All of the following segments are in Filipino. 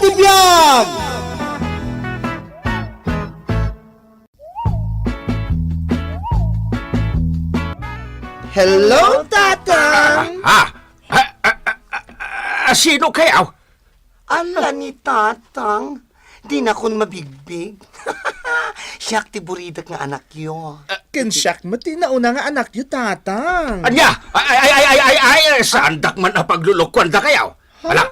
Tibiyag! Hello, Tatang! Sino kayaw? Ala ni Tatang, di na kon mabigbig. Siyak ti buridak nga anak yo. Kinsiyak mo, tinauna nga anak yu, Tatang. Anya! Ay! Sandak man na paglulukwan da kayaw. Wala,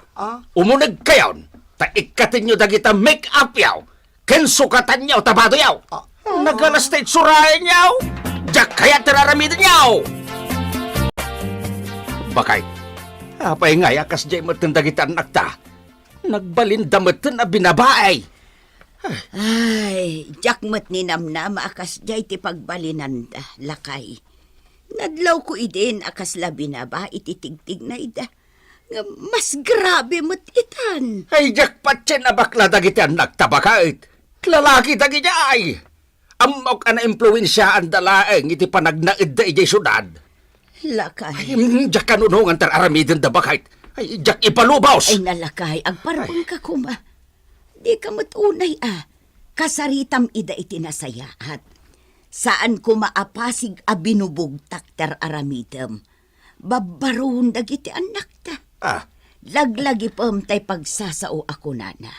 umunag kayaw. Taikatin nyo dagita make-up yaw. Kensukatan yaw, tabado yaw. Nagalastate surayan yaw. Diyak kaya tiraramidin yaw. Bakay, apay nga yakas jay matan dagita anak ta. Nagbalindamatan na binabaay. Ay, jakmat ni namnam akas jay ti pagbalinanda, lakay. Nadlaw ko idin akas labi na ba ititigtig na ida. Nga mas grabe mat itan. Ay, jakpat siya na bakla dagiti anak ta bakait. Lalaki dagiti ay. Amok ana impluensya ang dalaeng iti panagnaid da ijay syudad. Lakay. Jak kanunungan tar aramidin da bakait. Ay, jak ipalubaws. Ay nalakay, agparapang ka kuma. Di ka matunay kasaritam ida itinasayaat. Saan ko maapasig a binubugtak tar aramidem. Babaroon dagiti anak ta. Laglagi pam tay pagsasao ako nana.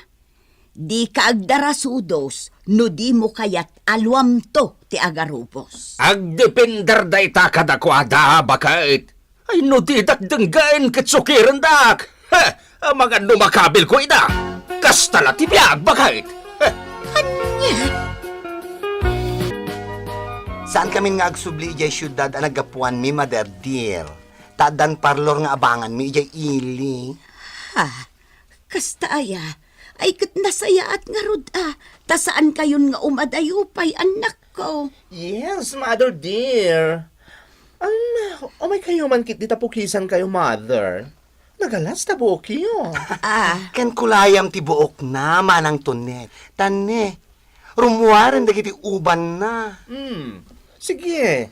Di ka agdarasudos, no di mo kayat alwam to ti agarupos. Agdepender da ita kadakwada bakait. Ay, no di dakdenggain kitsukiran dak. Mga numakabil ko ida. Kastala tibiyag bakait. Saan kami nga agsubli ijay syudad ang nagapuan mi, mother dear? Tadan parlor nga abangan mi ijay ili. Ha, kasta aya, ay kat nasaya at nga rod ta saan kayon nga umadayupay anak ko. Yes, mother dear. May kayo man kit dita pukisan kayo, mother. Nagalas ta buok yo. Ken kulayam ti buok na manang tunet. Tane, rumuwaran dagiti uban na. Sige.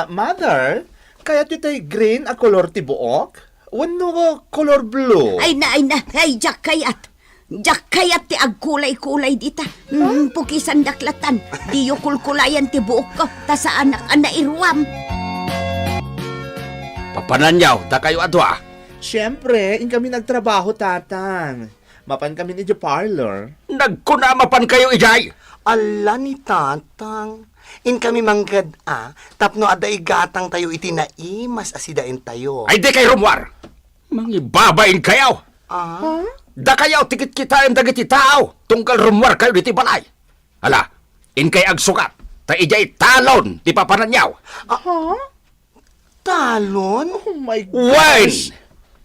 Mother, kaya titay green a kolor ti buok? Wano kolor blue? Ay na, jak kayat. Jak kayat ti agkulay-kulay dita. Pukisan daklatan. Di yu kulkulayan ti buok ko, ta sa anak irwam. Papananyaw, da kayo adwa. Siyempre, in kami nagtrabaho, Tatang. Mapan kami ni the parlor. Nagkunamapan kayo ijay. Ala ni Tatang. In kami manggad tapno aday gatang tayo itinaimas asidain tayo. Ay, di kayo rumwar. Mangibabain kayaw. Da kayaw tikit kita yung dagiti tao. Tungkal rumwar kayo diti balay. Hala, in kay agsukat. Ta ijay talon, di papananyaw. Talon? Oh my Wen! gosh!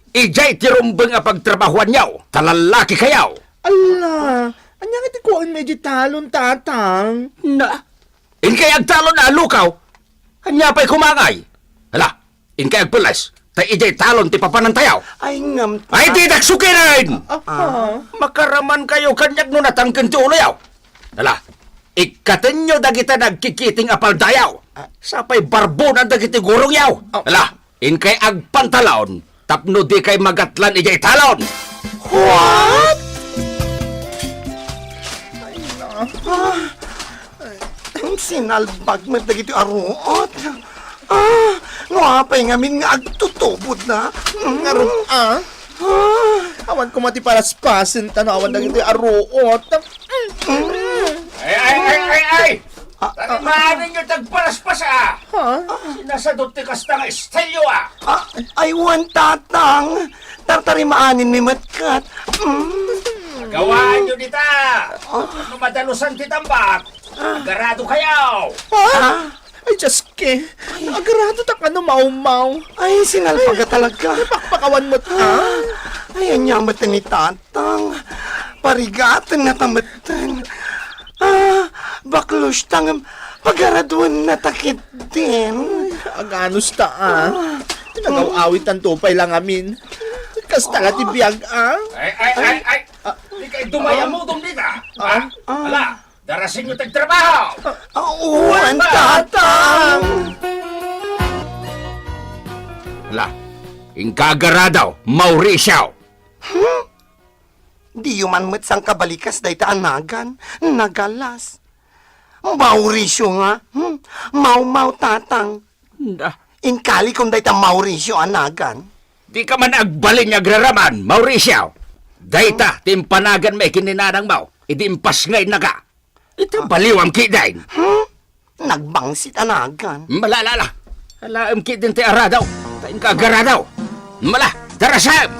Ijay tirumbeng a pagtrabahuan yaw. Talalaki kayaw. Ala! Anyang iti ko ang medyo talon, Tatang. Na, in kay agtalon na lukaw. Anya pa'y kumangay. Hala, in kay agpulas. Ta ijay talon ti papanantayaw. Ay ngam. Ay di nagsukirin! Makaraman kayo kanyag no natangkin ti ulayaw. Hala, ikatin nyo dagita nagkikiting apaldayaw. Sapay barbon ang dagiti gurong yaw. Hala, in kay agpantalaon. Tapno di kay magatlan ijay talon. What? Ang sinalbag mo dagiti aruot. Ngapay ngamin nga agtutubod na. Ngaron, awan ko mati para spasin, tanawan na ito aruot. Ay! Tanimanin nyo tagpalaspas Sinasadot ti kasta nga estelyo Ay, wan Tatang. Tartarimaanin mi matkat. Gawaan nyo dita. Numadalusan ti tambak. Agarado kayaw. Ay, Jaske, agarado ta ka no mau-mau. Ay, sinalpaga talaga. Pakpakawan mo Ay, anyamat ni Tatang. Parigatan na tamatan. Baklos tang pagaraduan na takit din. Aganos ta Nagaw-awit ang tupay lang amin. Kasta nga tibiyag Ay! Di kayo dumaya mo dum dita. Hala, darasin nyo tagtrabaho. Uwan, Tatang! Hala, ingkagara daw, Mauricio. Di yuman met sang kabalikas day ta anagan. Nagalas. Mauricio nga. Mau tatang. Da, Inkali kung day ta Mauricio anagan. di ka man agbalin agraraman, Mauricio. Dayta, timpanagan may kininanang mau. Idimpas ngay naga. Ito baliwang kidain. Nagbangsit anagan. Malalala. Alaam ki din ti aradaw. Tain ka agaradaw. Mala, darasam!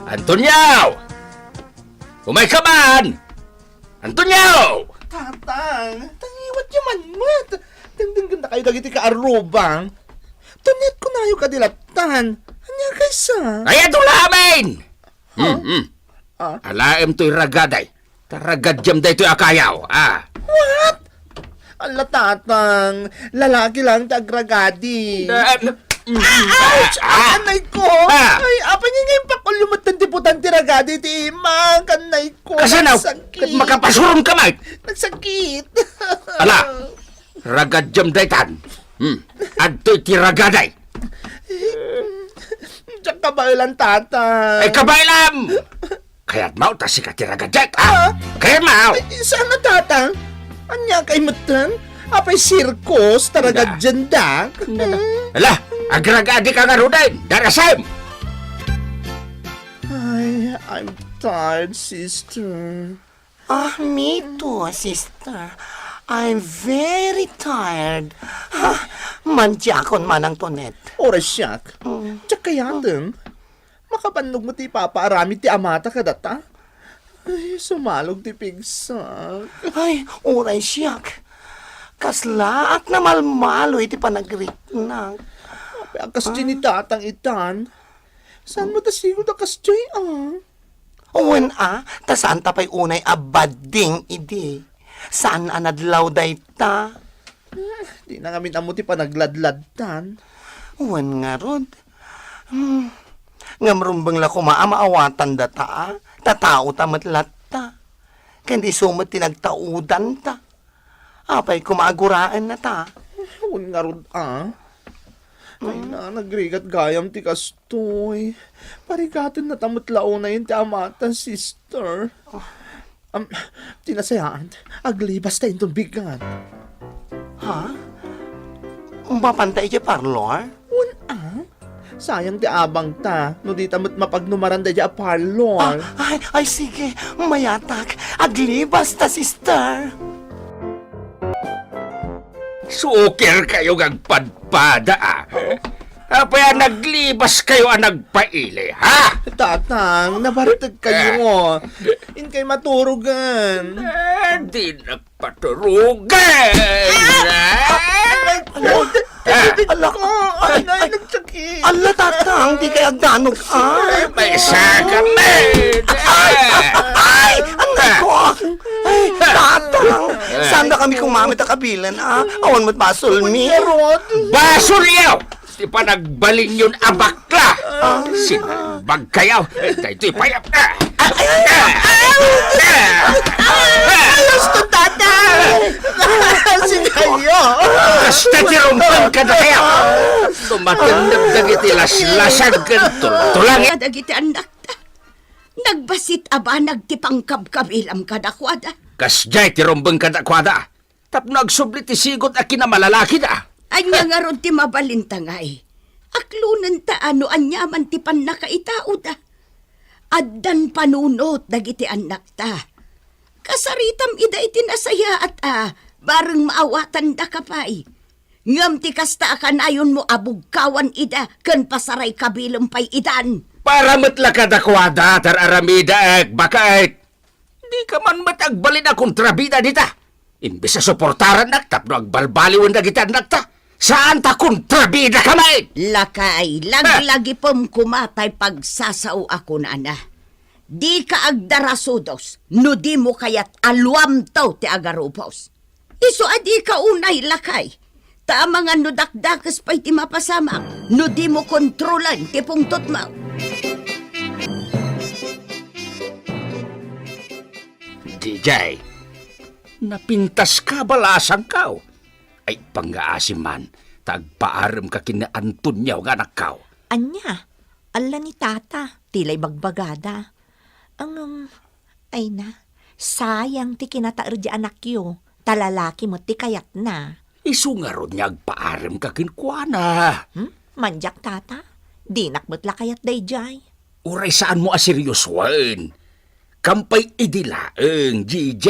Antonio! Umay ka man! Antonio! Tatang, tangiwat yaman mat. Tingting ganda kayo dagiti ka arubang. Tunit ko na yung kadilatan. Anya kaysa? Ay, ito lamin! Ah? Alaam to'y ragaday. Taragadyam day to'y akayaw. What? Ala, tatang. Lalaki lang tagragadi. Ouch! Kanay ko! Ah! Ay, apa niya ngayon pakulumot ng tiputan tiragadi ti ima. Kanay ko. Kasanaw, Nagsakit. makapasurum ka man. Nagsakit. Ala, ragadyam day tan. Adto'y tiragaday. Diyan ka ba ilang tatang? Ay, kabaylam! Kaya't mau ta si katiragadyak, Kaya mau! Ay, saan na tatang? Anya kay matan? Apay sirkos, taragad dyan da. Ala, agragadi ka nga ruday. Darasam! Ay, I'm tired, sister. Me too, sister. I'm very tired. Manjakon manang tonet. Ora siyak. Tsak kaya din. Makabannog mo ti papaarami ti amata ka data. Ay, sumalog ti pigsak. Ay, oray siyak. Kaslaak na malmalo iti panagritnang. Apay, akas dyan ni tatang itan. Saan mo tasigo da kas dyan, Uwan tasaan tapay unay abading idi. Saan anadlaw day ta? Di na ngamin amo ti panagladladtan. Uwan nga rod. Ngamrumbang la kumaamaawatan data. Tatao tamatlat ta. Kandi sumat tinagtaudan ta. Apay kumaaguraan na ta. Huwag nga ron, Ay na, nagrigat gayam ti kastoy. Parigatin na tamutlaon na yun ti amatan, sister. Tinasayaan, aglibas tayo itong bigan. Ha? Mapantay ti parlor? Sayang ti abang ta, no di tamot mapagnumaran da a parlor. Ay, sige. Mayatak. Aglibas ta, sister. Sukir kayo gagpadpada, Apaya naglibas kayo nagpaili, ha? Tatang, nabaritag kayo. In kay maturugan. Di nagpaturugan! Ala, Ay, nagsakit. ala tatang, di kaya ganog, May sakamed! Ay, anay ko. Ay, tatang. Saan na kami kumamit ang kabilan, Awan mo't basulmi. Basol yaw! Di pa nagbaling yun abakla! Sinabag kayaw! Dahito ipayap na! Gusto tata! Kasi kayo! Basta tirumpang ka na kayaw! Tumatindab dagiti laslasag tulangin! Kadagiti anak ta. Nagbasit aba nagtipang kabkabilam kadakwada. Kasjay tirumpang ka na kwada! Tap nagsubli ti sigot a kinamalalaki na! Anya nga ron ti mabalintangay. Aklunan ta ano anyaman ti pan nakaitao da. Addan panunot dagiti anak ta. Kasaritam ida iti nasaya at bareng maawatan da kapay. Ngam ti kasta akanayon mo abugkawan ida ken pasaray kabilang pay idan. Para matla ka dakwada tar aramida bakait. Di ka man matagbalin na kontrabida dita. Imbis sa suportaran naktap no agbalbaliwan na kita nakta. Saan ta kontrabida ka may? Lakay, laglagi pom kumatay pagsasaw ako na na. Di ka agdarasudos, no di mo kayat alwam taw ti agarupos. Iso adi ka unay lakay. Tama nga no dakdakas pa'y ti mapasamang, no di mo kontrolan ti pungtot mo. DJ, napintas ka balasang kao. Ay pangaasim man, tagpaaram ka kina Antonio nga nakaw. Anya, Ala ni tata, tilay bagbagada. Ay na, sayang ti kinataer di anak yo. Talalaki mo ti kayat na. Isungarod niya agpaaram ka kinkwana. Manjak tata, di nakbutla kayat dayjay. Uray saan mo aseryoswan? Kampay idilaeng, GJ.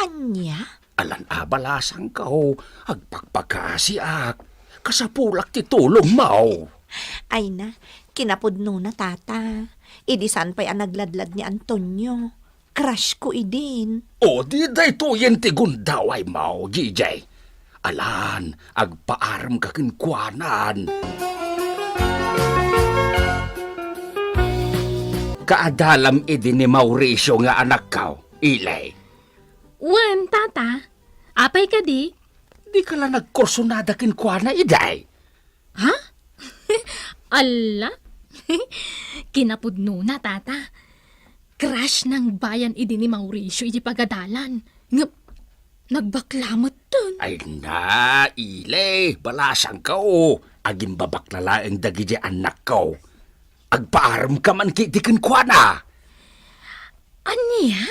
Anya? Alan abalasang ka ho, agpagpagkasiak. Kasapulak ti tulong mo. Ay na, kinapudno na tata. Idisan pa'y ang nagladlad ni Antonio. Crush ko idin. O di dayto yan ti gundaway mo, GJ. Alan, agpaaram ka kinkwanan. Kaadalam idi ni Mauricio nga anak ka, Ilay. Wen, tata. Apay ka di? Di ka lang nagkursunada kinkwana, Iday. Ha? Ala? Kinapudno na, tata. Crush ng bayan idi ni Mauricio iti pagadalan. Nagbaklamot dun. Ay na, Ilay, balasang ka o. Aging babaklalaeng dagi di anak ko. Agpaaram ka man kiti kinkwana. Anya?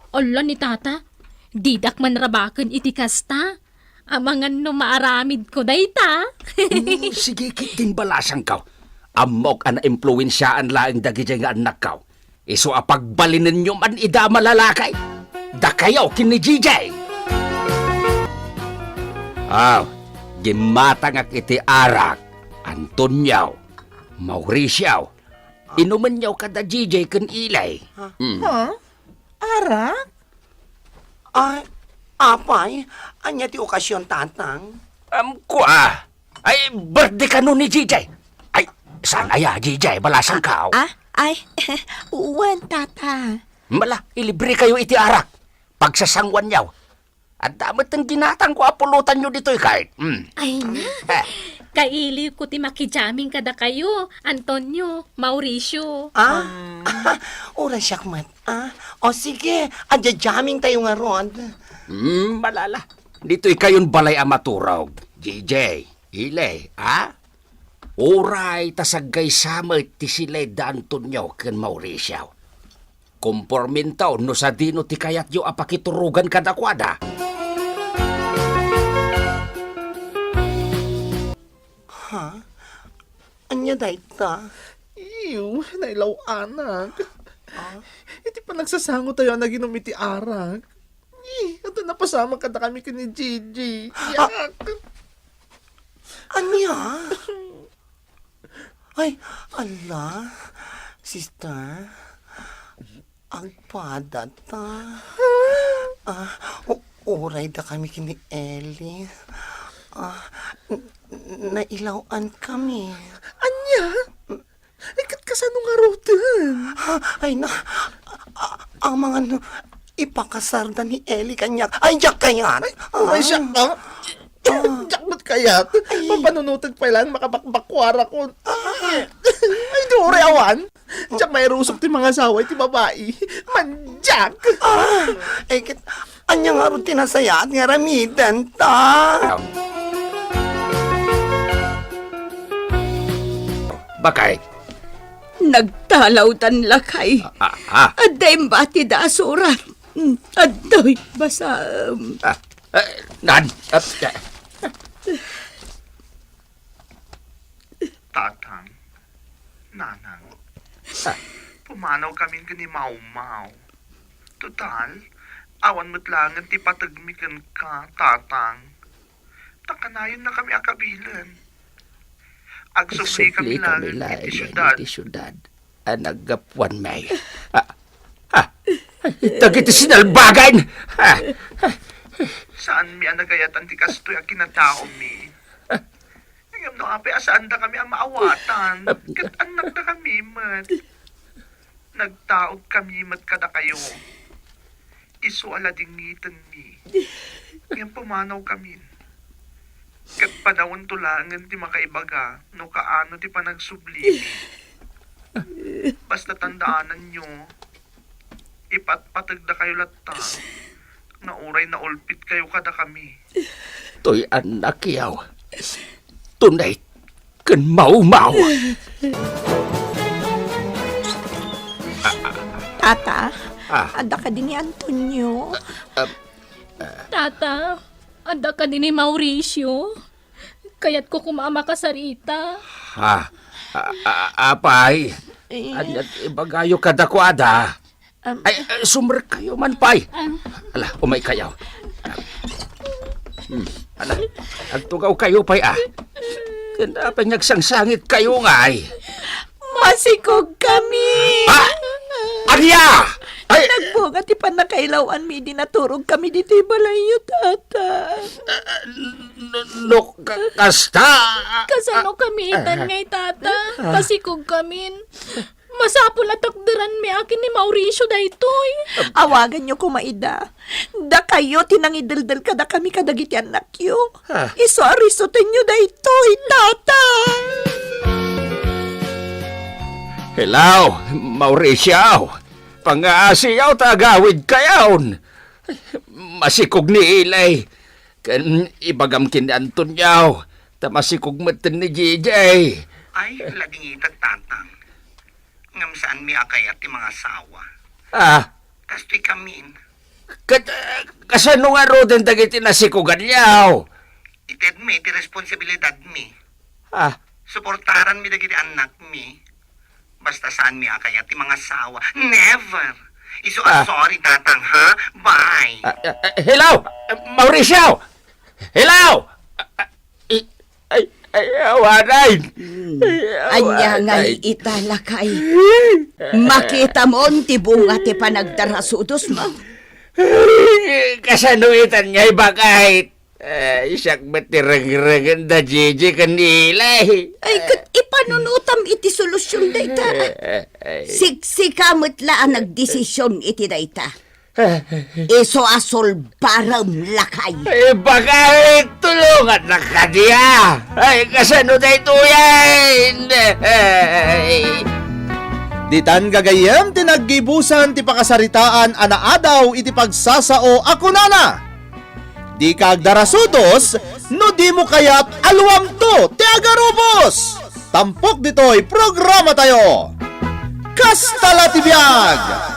Ala ni tata, didak man rabaken iti kasta. Amangan no maaramid ko dayta. Sige, kiting balasang ka. Amok ana impluensyaan laeng dagi di nga anak ka. Iso apagbalinin nyo man ida malalakay. Da kayo kini GJ. Gimatang ak iti arak. Antonio, Mauricio. Inuman nyo kada GJ kan Ilay. Arak? Ay, apay, anya ti okasyon tatang. Ay, birthday ka nun ni GJ. Ay, saan aya GJ? Balasang ka. Ay, uwan tata. Mala, ilibre kayo iti arak. Pagsasangwan nyaw. At damat ang ginatang ko apulutan nyo dito'y kahit. Ay na. Kaili ko ti makijaming kada kayo, Antonio, Mauricio. Oras siyak mat. O sige, adya-jamming tayo nga ron. Malala. Dito'y kayon balay amaturog. GJ, Ile, Oray, tasagay samay ti silay da Antonio ken Mauricio. Kompormintaw no sa dino ti kayat yo apakiturugan kadakwada. Anya dayta? Iyo, nailaw anak. Iti pa nagsasango tayo na ginom iti arak. Ito napasama ka na kami kini Gigi. Yak! Anya? Ay, ala, sister, agpada ta. Oray da kami kini Ellie. Nailawan kami. Anya? Ikat ka sa nung arutan. Ay na, ang mga ipakasarda ni Ellie kanyak. Ay, jak kayat. Ay, siya ka. Jakmat kayat. Papanunutag pa ilan, makabakbakwara ko. Ay, dure awan. Diyak may rusok ti mga saway ti babae. Manjak. Anya nga rin tinasayat nga ramidan ta. Bakay? Nagtalaw tan lakay. Aday mbati da asuran. Aday basa. Nan. Tatang, nanang, pumanaw kami gani mau-mau. Total, awan mo't langan ti patagmikan ka, tatang. Takanayon na kami akabilan. Agsubli kami langan iti syudad. Naggapuan may. Dagiti sinalbagain. Saan mi anagayatan ti kastoy ang kinatao mi? Ngam no ape asaan da kami ang maawatan. Kat anak da kami mat. Nagtaog kami mat kada kayo. Isu aladingitan mi. Ngam pumanaw kami. Kat panawon tulangan ti makaibaga no kaano ti panagsublimi. Basta tandaanan nyo, ipatpatag da kayo latta. Na oray na ulpit kayo kada kami. To'y anak yaw. Tunay, ken mau-mau. Tata, Ah. ada ka din ni Antonio. Tata, anda ka din ni Mauricio. Kaya't ko kumama ka sa Rita. Apay, anyat ibagayo kadakwada. Ay, sumber kayo man, pay. Ala, umay kayo. Ala, agtugaw kayo, pay, Kanda pa nagsangsangit kayo nga, ay. Masikog kami! Arya! Ay, Nagbunga ti panakailawan mi dinaturog kami dito balayo, tata. look, kasta. Kasano kami itan ngay tata. Pasikog kamin. Masapol at takderan mi akin ni Mauricio daytoy. Awagan nyo kumaida. Da kayo tinangidaldal kada kami kadagiti anak yo. Iso-arisotin nyo daytoy, tata. Hello, Mauricio. Pangaasiyaw tagawid kayaon. Masikog ni Ilay. Kan ibagam kin Antonio. Tamasikog matan ni JJ. Ay, lagingitag tatang. Ngam saan mi akayat ti mga sawa. Kasto'y kamin. Kasano nga ro din dagiti nasikugan yaw? Ited mi, ti responsibilidad mi. Ah, Suportaran mi dagiti anak mi. Basta saan mi akayat ti mga sawa. Never! Iso sorry tatang, ha? Bye! hello, Mauricio! Hello! Awanay! Anya nga italakay. Makita mo ti bunga ti panagdarasudos mo. Kasanuitan niya bakit? Isak ba't tirag-ragan da JJ kanila Ay, kat ipanunutam iti solusyon dayta. Siksikam ang nagdesisyon iti dayta. Iso asol baram lakay. Bakit tulungan na kadiya? Ay, kasano da ito yan? Ditan gagayem tinaggibusan ti pakasaritaan anaadaw iti pagsasao ako nana. Di kagdarasudos, no di mo kayat aluam to ti agarubos. Tampok ditoy programa tayo. Kastala ti biag!